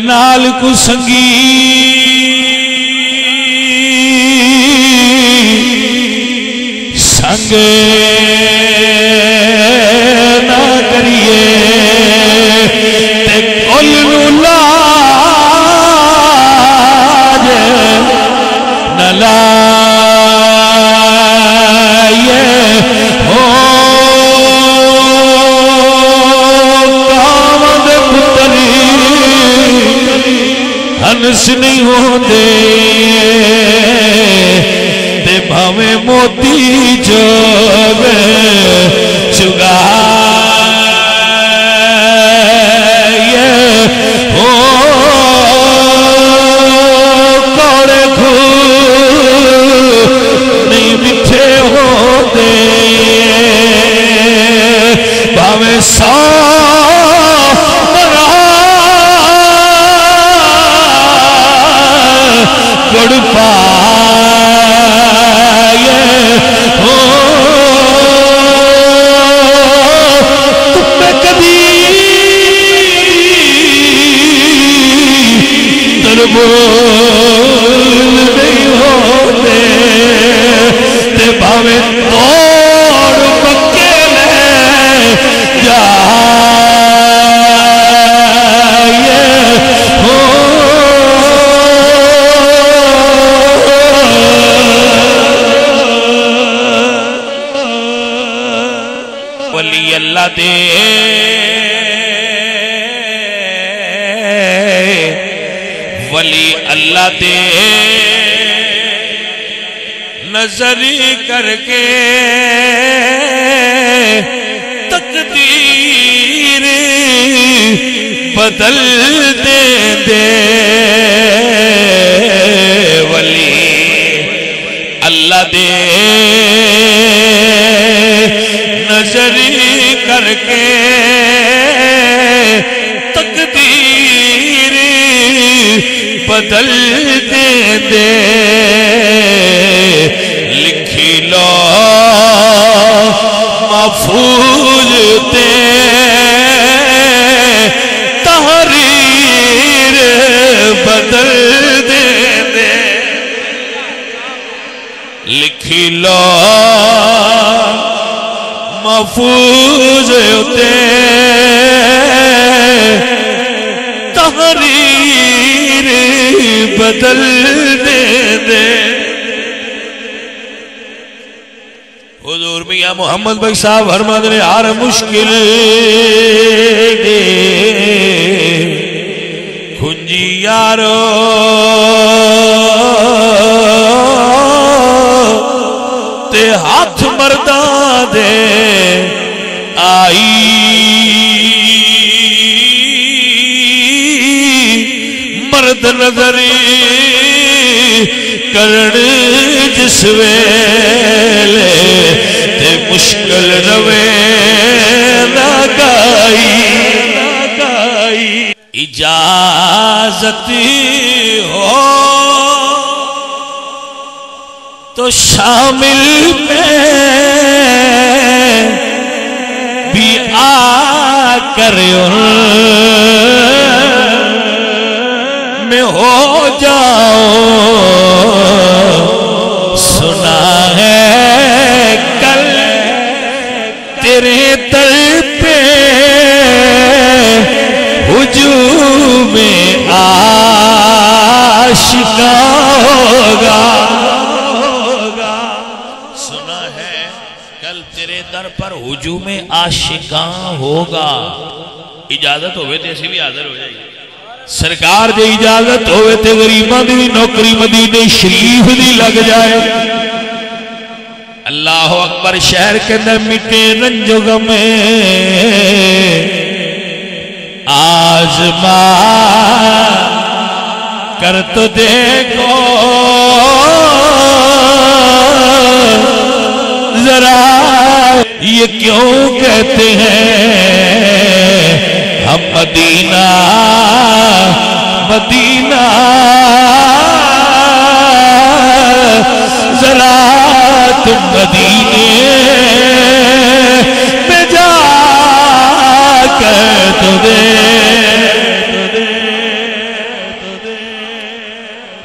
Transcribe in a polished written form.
नाल कुसंगी संग ना करिए ते कुल नू लाज न लाए हो कामद पुतरी हंस नहीं होते ते भावे मोती जोवे चुगाए हो कौड़े खूब नहीं मिठे होते भावे सौ गुड़ पाए हो तुम्हें कभी तरबूल नहीं होते ते भावे तोड़ पक्के में जाए हो वली अल्लाह दे वली अल्लाह दे नजरी करके तकदीर बदल दे वली अल्लाह दे नजरी करके तकदीर बदल दे लिखी लो महफूज ते तहरीर बदल दे लिखी लो महफूज उते तहरीर बदल दे हुजूर मियां मोहम्मद भाई साहब फरमाते ने हर मुश्किल दे खुंजी यारो ते हाथ मरदा दे आई मर्द नजरी करण जिस वेले ते मुश्किल रवे ना गाई इजाजत हो तो शामिल में भी आ कर में हो जाओ सुना है कल तेरे दर पे हुजूम में आशिका होगा दर पर हुजूम आशिकां होगा इजाजत होवे ते असीं भी हाजिर हो जाइए सरकार दी इजाजत होवे ते गरीबां दी नौकरी मदीने शरीफ दी लग जाए अल्लाह अकबर शहर के अंदर मिटे रंजो गमे आजमा कर तो देखो जरा ये क्यों कहते हैं हम मदीना मदीना